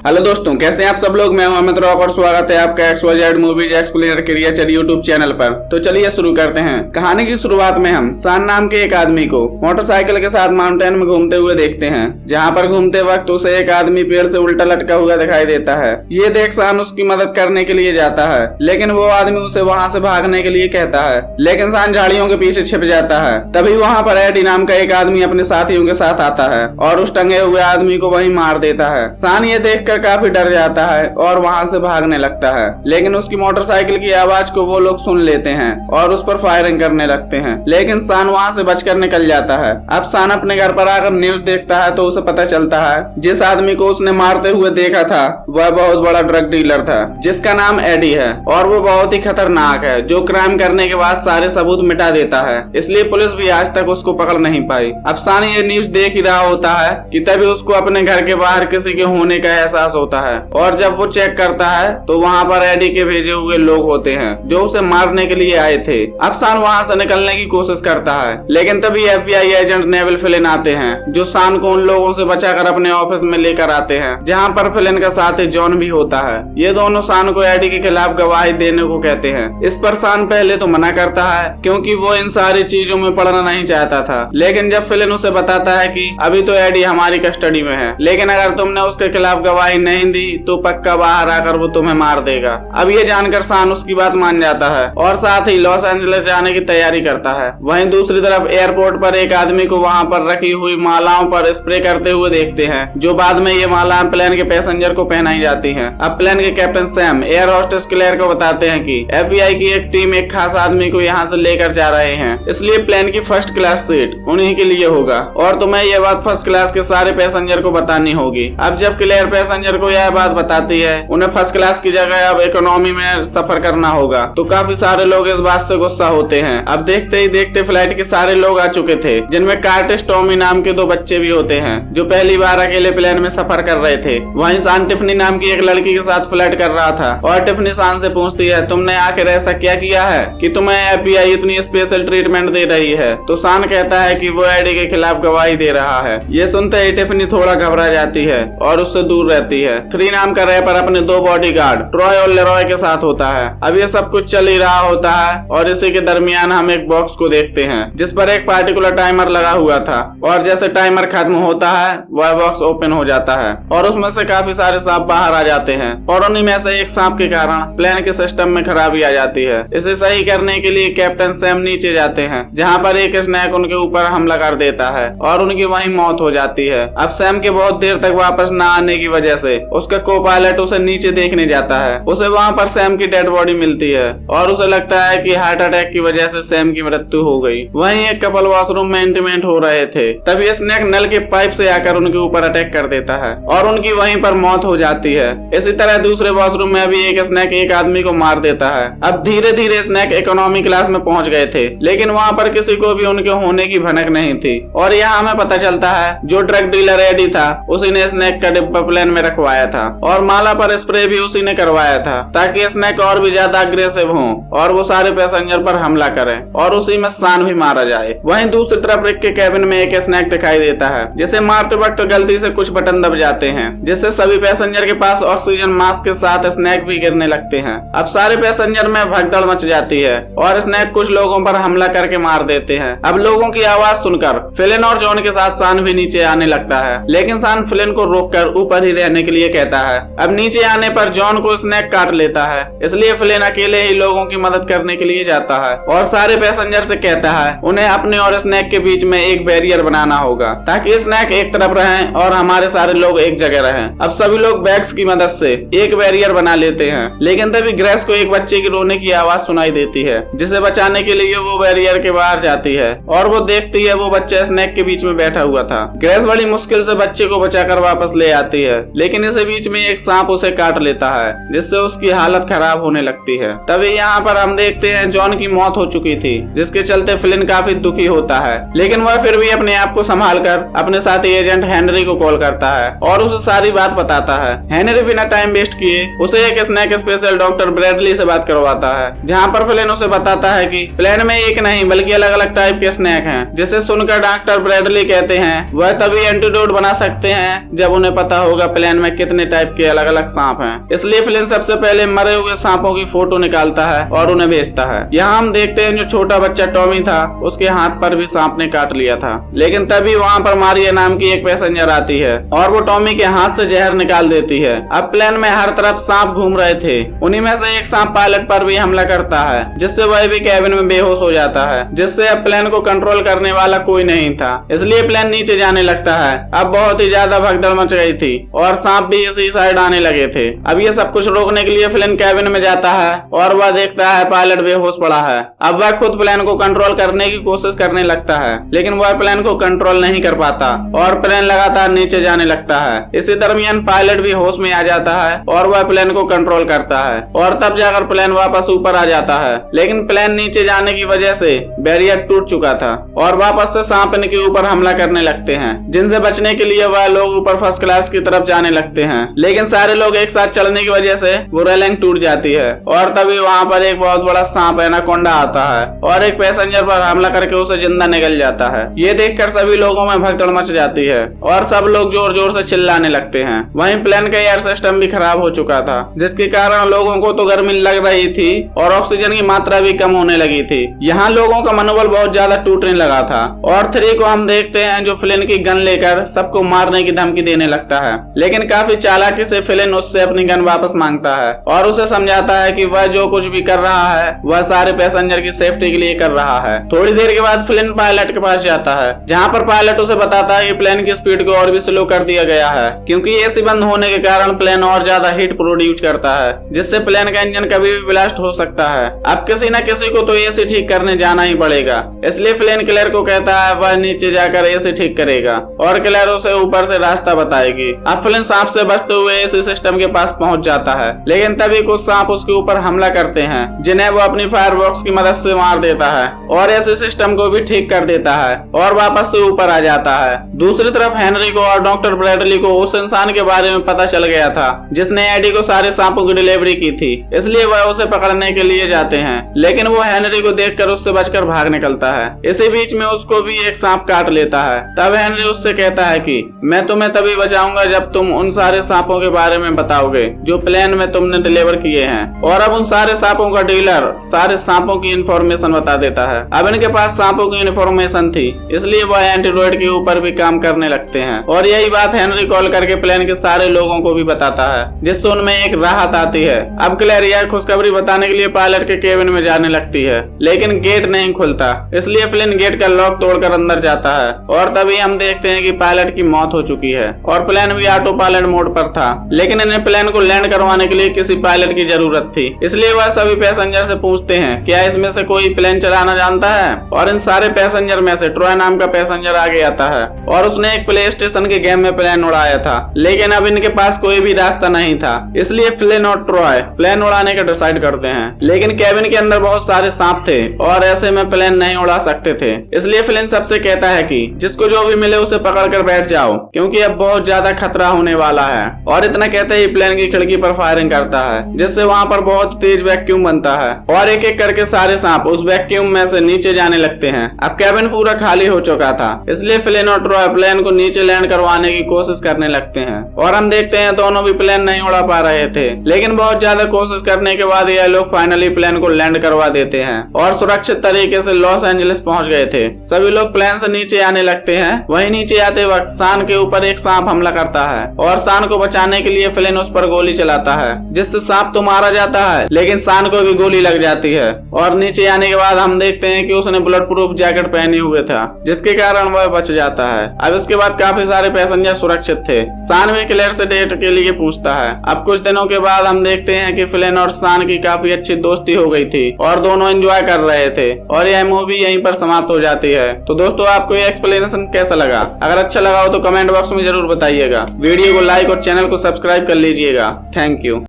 Hello दोस्तों, कैसे हैं आप सब लोग। मैं हूं अमित रॉक और स्वागत है आपका XYZ movies explainer creature YouTube channel पर। तो चलिए शुरू करते हैं। कहानी की शुरुआत में हम सान नाम के एक आदमी को मोटरसाइकिल के साथ माउंटेन में घूमते हुए देखते हैं, जहां पर घूमते वक्त उसे एक आदमी पेड़ से उल्टा लटका हुआ दिखाई देता है। ये देख सान उसकी मदद करने के लिए जाता है, लेकिन वो आदमी उसे वहाँ से भागने के लिए कहता है, लेकिन सान झाड़ियों के पीछे छिप जाता है। तभी वहाँ पर एडी नाम का एक आदमी अपने साथियों के साथ आता है और उस टंगे हुए आदमी को वहीं मार देता है। सान ये देखकर काफी डर जाता है और वहां से भागने लगता है, लेकिन उसकी मोटरसाइकिल की आवाज को वो लोग सुन लेते हैं और उस पर फायरिंग करने लगते हैं, लेकिन सान वहां से बचकर निकल जाता है। अब सान अपने घर पर आकर न्यूज देखता है तो उसे पता चलता है जिस आदमी को उसने मारते हुए देखा था वह बहुत बड़ा ड्रग डीलर था, जिसका नाम एडी है और वो बहुत ही खतरनाक है, जो क्राइम करने के बाद सारे सबूत मिटा देता है। इसलिए पुलिस भी आज तक उसको पकड़ नहीं पाई। अब सान ये न्यूज देख ही रहा होता है कि तभी उसको अपने घर के बाहर किसी के होने का एहसास होता है और जब वो चेक करता है तो वहाँ पर एडी के भेजे हुए लोग होते हैं जो उसे मारने के लिए आए थे। अब सान वहाँ से निकलने की कोशिश करता है, लेकिन तभी FBI एजेंट नेविल फिलिन आते हैं, जो सान को उन लोगों से बचाकर अपने ऑफिस में लेकर आते हैं, जहाँ पर फिलिन का साथी जॉन भी होता है। ये दोनों सान को एडी के खिलाफ गवाही देने को कहते हैं। इस पर सान पहले तो मना करता है क्योंकि वो इन सारी चीजों में पड़ना नहीं चाहता था, लेकिन जब फिलिन उसे बताता है कि अभी तो एडी हमारी कस्टडी में है, लेकिन अगर तुमने उसके खिलाफ गवाही नहीं दी तो पक्का बाहर आकर वो तुम्हें मार देगा। अब ये जानकर सान उसकी बात मान जाता है और साथ ही लॉस एंजलिस जाने की तैयारी करता है। वहीं दूसरी तरफ एयरपोर्ट पर एक आदमी को वहां पर रखी हुई मालाओं पर स्प्रे करते हुए देखते हैं, जो बाद में ये मालाएं प्लेन के पैसेंजर को पहनाई जाती हैं। अब प्लेन के captain Sam air hostess Claire को बताते हैं कि FBI की एक टीम एक खास आदमी को यहाँ से लेकर जा रहे हैं, इसलिए प्लेन की फर्स्ट क्लास सीट उन्हीं के लिए होगा और तुम्हें यह बात फर्स्ट क्लास के सारे पैसेंजर को बतानी होगी। अब जब क्लेयर पैसेंजर को यह बात बताती है उन्हें फर्स्ट क्लास की जगह अब इकोनॉमी में सफर करना होगा, तो काफी सारे लोग इस बात से गुस्सा होते हैं। अब देखते ही देखते फ्लाइट के सारे लोग आ चुके थे, जिनमें कार्टिस टॉमी नाम के 2 बच्चे भी होते हैं जो पहली बार अकेले प्लेन में सफर कर रहे थे। वहीं सान टिफनी नाम की एक लड़की के साथ फ्लर्ट कर रहा था और टिफनी सान से पूछती है, तुमने आखिर ऐसा क्या किया है कि तुम्हें FBI इतनी स्पेशल ट्रीटमेंट दे रही है। तो सान कहता है कि वो एडी के खिलाफ गवाही दे रहा है। ये सुनते ही टिफनी थोड़ा घबरा जाती है और उससे दूर रहती है। 3 नाम का रैपर अपने 2 बॉडीगार्ड ट्रॉय और लेरॉय के साथ होता है। अब ये सब कुछ चल ही रहा होता है और इसी के दरमियान हम एक बॉक्स को देखते हैं जिस पर एक पार्टिकुलर टाइमर लगा हुआ था और जैसे टाइमर खत्म होता है वह बॉक्स ओपन हो जाता है और उसमें से काफी सारे सांप बाहर आ जाते हैं और उन्हीं में से एक सांप के कारण प्लेन के सिस्टम में खराबी आ जाती है। इसे सही करने के लिए कैप्टन सैम नीचे जाते हैं, जहाँ पर एक स्नैक उनके ऊपर हमला कर देता है और उनकी वहीं मौत हो जाती है। अब सैम के बहुत देर तक वापस न आने की वजह से उसका को पायलट उसे नीचे देखने जाता है। उसे वहाँ पर सैम की डेड बॉडी मिलती है और उसे लगता है कि हार्ट अटैक की वजह से सैम की मृत्यु हो गई। वहीं एक कपल वॉशरूम में इंटीमेट हो रहे थे, तभी स्नैक नल के पाइप से आकर उनके ऊपर अटैक कर देता है और उनकी वहीं पर मौत हो जाती है। इसी तरह दूसरे वॉशरूम में भी एक स्नैक एक आदमी को मार देता है। अब धीरे धीरे स्नैक इकोनॉमी क्लास में पहुंच गए थे, लेकिन वहाँ पर किसी को भी उनके होने की भनक नहीं थी और यहाँ हमें पता चलता है जो ड्रग डीलर एडी था उसी ने स्नैक का डिब्बा प्लेन में रखवाया था और माला पर स्प्रे भी उसी ने करवाया था ताकि स्नैक और भी ज्यादा अग्रेसिव हो और वो सारे पैसेंजर पर हमला करे और उसी में सान भी मारा जाए। वहीं दूसरी तरफ रिक के कैबिन में एक स्नैक दिखाई देता है, जिसे मारते वक्त गलती से कुछ बटन दब जाते हैं, जिससे सभी पैसेंजर के पास ऑक्सीजन मास्क के साथ स्नैक भी गिरने लगते हैं। अब सारे पैसेंजर में भगदड़ मच जाती है और स्नैक कुछ लोगों पर हमला करके मार देते हैं। अब लोगों की आवाज सुनकर फिलिन और जॉन के साथ सान भी नीचे आने लगता है, लेकिन सान फिलिन को रोककर ऊपर ही रहने के लिए कहता है। अब नीचे आने पर जॉन को स्नैक काट लेता है, इसलिए फिलिन अकेले ही लोगों की मदद करने के लिए जाता है और सारे पैसेंजर से कहता है उन्हें अपने और स्नैक के बीच में एक बैरियर बनाना होगा ताकि स्नैक एक तरफ रहें और हमारे सारे लोग एक जगह रहें। अब सभी लोग बैग्स की मदद से एक बैरियर बना लेते हैं, लेकिन तभी ग्रेस को एक बच्चे की रोने की आवाज सुनाई देती है, जिसे बचाने के लिए वो बैरियर के बाहर जाती है और वो देखती है वो बच्चा स्नैक के बीच में बैठा हुआ था। ग्रेस बड़ी मुश्किल से बच्चे को बचाकर वापस ले आती है, लेकिन इसी बीच में एक सांप उसे काट लेता है, जिससे उसकी हालत खराब होने लगती है। तभी यहाँ पर हम देखते हैं जॉन की मौत हो चुकी थी, जिसके चलते फिलिन काफी दुखी होता है, लेकिन वह फिर भी अपने आप को संभाल कर अपने साथी एजेंट हेनरी को कॉल करता है और उसे सारी बात बताता है। हेनरी बिना टाइम वेस्ट किए उसे एक स्नैक स्पेशल डॉक्टर ब्रैडली से बात करवाता है, जहाँ पर फिलिन उसे बताता है कि प्लेन में एक नहीं बल्कि अलग अलग टाइप के स्नैक हैं, जिसे सुनकर डॉक्टर ब्रैडली कहते हैं वह तभी एंटीडोट बना सकते हैं जब उन्हें पता होगा प्लेन प्लेन में कितने टाइप के अलग अलग सांप हैं। इसलिए फ्लिन सबसे पहले मरे हुए सांपों की फोटो निकालता है और उन्हें भेजता है। यहाँ हम देखते हैं जो छोटा बच्चा टॉमी था उसके हाथ पर भी सांप ने काट लिया था, लेकिन तभी वहाँ पर मारिया नाम की एक पैसेंजर आती है और वो टॉमी के हाथ से जहर निकाल देती है। अब प्लेन में हर तरफ सांप घूम रहे थे, उन्हीं में से एक सांप पायलट पर भी हमला करता है जिससे वह भी कैबिन में बेहोश हो जाता है, जिससे अब प्लेन को कंट्रोल करने वाला कोई नहीं था। इसलिए प्लेन नीचे जाने लगता है। अब बहुत ही ज्यादा भगदड़ मच गई थी और सांप भी इसी साइड आने लगे थे। अब ये सब कुछ रोकने के लिए फ्लिन कैबिन में जाता है और वह देखता है पायलट बेहोश पड़ा है। अब वह खुद प्लेन को कंट्रोल करने की कोशिश करने लगता है, लेकिन वह प्लेन को कंट्रोल नहीं कर पाता और प्लेन लगातार नीचे जाने लगता है। इसी दरमियान पायलट भी होश में आ जाता है और वह प्लेन को कंट्रोल करता है और तब जाकर प्लेन वापस ऊपर आ जाता है। लेकिन प्लेन नीचे जाने की वजह से बैरियर टूट चुका था और वापस से सांप इनके ऊपर हमला करने लगते हैं, जिनसे बचने के लिए वह लोग ऊपर फर्स्ट क्लास की तरफ जाने लगते हैं। लेकिन सारे लोग एक साथ चलने की वजह से वो रेलिंग टूट जाती है और तभी वहाँ पर एक बहुत बड़ा सांप एनाकोंडा आता है और एक पैसेंजर पर हमला करके उसे जिंदा निकल जाता है। ये देखकर सभी लोगों में भगदड़ मच जाती है और सब लोग जोर जोर से चिल्लाने लगते हैं। वहीं प्लेन का एयर सिस्टम भी खराब हो चुका था, जिसके कारण लोगों को तो गर्मी लग रही थी और ऑक्सीजन की मात्रा भी कम होने लगी थी। यहाँ लोगों का मनोबल बहुत ज्यादा टूटने लगा था और 3 को हम देखते हैं जो फ्लिन की गन लेकर सबको मारने की धमकी देने लगता है, लेकिन काफी चालाकी से फ्लिन उससे अपनी गन वापस मांगता है और उसे समझाता है कि वह जो कुछ भी कर रहा है वह सारे पैसेंजर की सेफ्टी के लिए कर रहा है। थोड़ी देर के बाद फ्लिन पायलट के पास जाता है, जहाँ पर पायलट उसे बताता है कि प्लेन की स्पीड को और भी स्लो कर दिया गया है, क्योंकि एसी बंद होने के कारण प्लेन और ज्यादा हीट प्रोड्यूस करता है, जिससे प्लेन का इंजन कभी भी ब्लास्ट हो सकता है। अब किसी न किसी को तो एसी ठीक करने जाना ही पड़ेगा। इसलिए फ्लिन क्लेयर को कहता है वह नीचे जाकर एसी ठीक करेगा और क्लेयर उसे ऊपर से रास्ता बताएगी। अब फ्लिन सांप से बचते हुए एसी सिस्टम के पास पहुंच जाता है, लेकिन तभी कुछ सांप उसके ऊपर हमला करते हैं, जिन्हें वो अपनी फायर बॉक्स की मदद से मार देता है और एसी सिस्टम को भी ठीक कर देता है और वापस से ऊपर आ जाता है। दूसरी तरफ हेनरी को और डॉक्टर ब्रैडली को उस इंसान के बारे में पता चल गया था जिसने एडी को सारे सांपों की डिलीवरी की थी, इसलिए वह उसे पकड़ने के लिए जाते हैं, लेकिन वो हेनरी को देखकर उससे बचकर भाग निकलता है। इसी बीच में उसको भी एक सांप काट लेता है। तब हेनरी उससे कहता है कि मैं तुम्हें तभी बचाऊंगा जब तुम उन सारे सांपों के बारे में बताओगे जो प्लेन में तुमने डिलीवर किए हैं। और अब उन सारे सांपों का डीलर सारे सांपों की इंफॉर्मेशन बता देता है। अब इनके पास सांपों की इंफॉर्मेशन थी, इसलिए वह एंटीडोट के ऊपर भी काम करने लगते हैं और यही बात हेनरी कॉल करके प्लेन के सारे लोगों को भी बताता है, जिससे उनमें एक राहत आती है। अब क्लेयर यह खुशखबरी बताने के लिए पायलट के केबिन में जाने लगती है, लेकिन गेट नहीं खुलता, इसलिए फ्लिन गेट का लॉक तोड़कर अंदर जाता है और तभी हम देखते हैं कि पायलट की मौत हो चुकी है और प्लेन भी ऑटो पायलट मोड पर था। लेकिन इन्हें प्लेन को लैंड करवाने के लिए किसी पायलट की जरूरत थी, इसलिए वह सभी पैसेंजर से पूछते हैं क्या इसमें से कोई प्लेन चलाना जानता है। और इन सारे पैसेंजर में से ट्रॉय नाम का पैसेंजर आगे आता है और उसने एक प्ले स्टेशन के गेम में प्लेन उड़ाया था, लेकिन अब इनके पास कोई भी रास्ता नहीं था, इसलिए फ्लिन और ट्रॉय प्लेन उड़ाने का डिसाइड करते हैं। लेकिन कैबिन के अंदर बहुत सारे सांप थे और ऐसे में प्लेन नहीं उड़ा सकते थे, इसलिए फ्लिन सबसे कहता है कि जिसको जो भी मिले उसे पकड़ कर बैठ जाओ, क्योंकि अब बहुत ज्यादा खतरा होने वाला है। और इतना कहते ही प्लेन की खिड़की पर फायरिंग करता है, जिससे वहाँ पर बहुत तेज वैक्यूम बनता है और एक एक करके सारे सांप उस वैक्यूम में से नीचे जाने लगते हैं। अब कैबिन पूरा खाली हो चुका था, इसलिए फ्लिन और ट्रॉय प्लेन को नीचे लैंड करवाने की कोशिश करने लगते हैं और हम देखते हैं दोनों भी प्लेन नहीं उड़ा पा रहे थे, लेकिन बहुत ज्यादा कोशिश करने के बाद यह लोग फाइनली प्लेन को लैंड करवा देते हैं और सुरक्षित तरीके से लॉस एंजलिस पहुंच गए थे। सभी लोग प्लेन से नीचे आने लगते हैं। वहीं नीचे आते वक्त सान के ऊपर एक सांप हमला करता है और सान को बचाने के लिए फ्लिन उस पर गोली चलाता है, जिससे सांप तो मारा जाता है, लेकिन सान को भी गोली लग जाती है। और नीचे आने के बाद हम देखते हैं कि उसने बुलेट प्रूफ जैकेट पहने हुए था, जिसके कारण वह बच जाता है। अब इसके बाद काफी सारे पैसेंजर सुरक्षित थे। सान भी क्लेयर से डेट के लिए पूछता है। अब कुछ दिनों के बाद हम देखते हैं कि फ्लिन और सान की काफी अच्छी दोस्ती हो गई थी और दोनों एंजॉय कर रहे थे और यह मूवी यहीं पर समाप्त हो जाती है। तो दोस्तों, आपको ये एक्सप्लेनेशन कैसा लगा? अगर अच्छा लगा हो तो कमेंट बॉक्स में जरूर बताइएगा। वीडियो को लाइक और चैनल को सब्सक्राइब कर लीजिएगा। Thank you.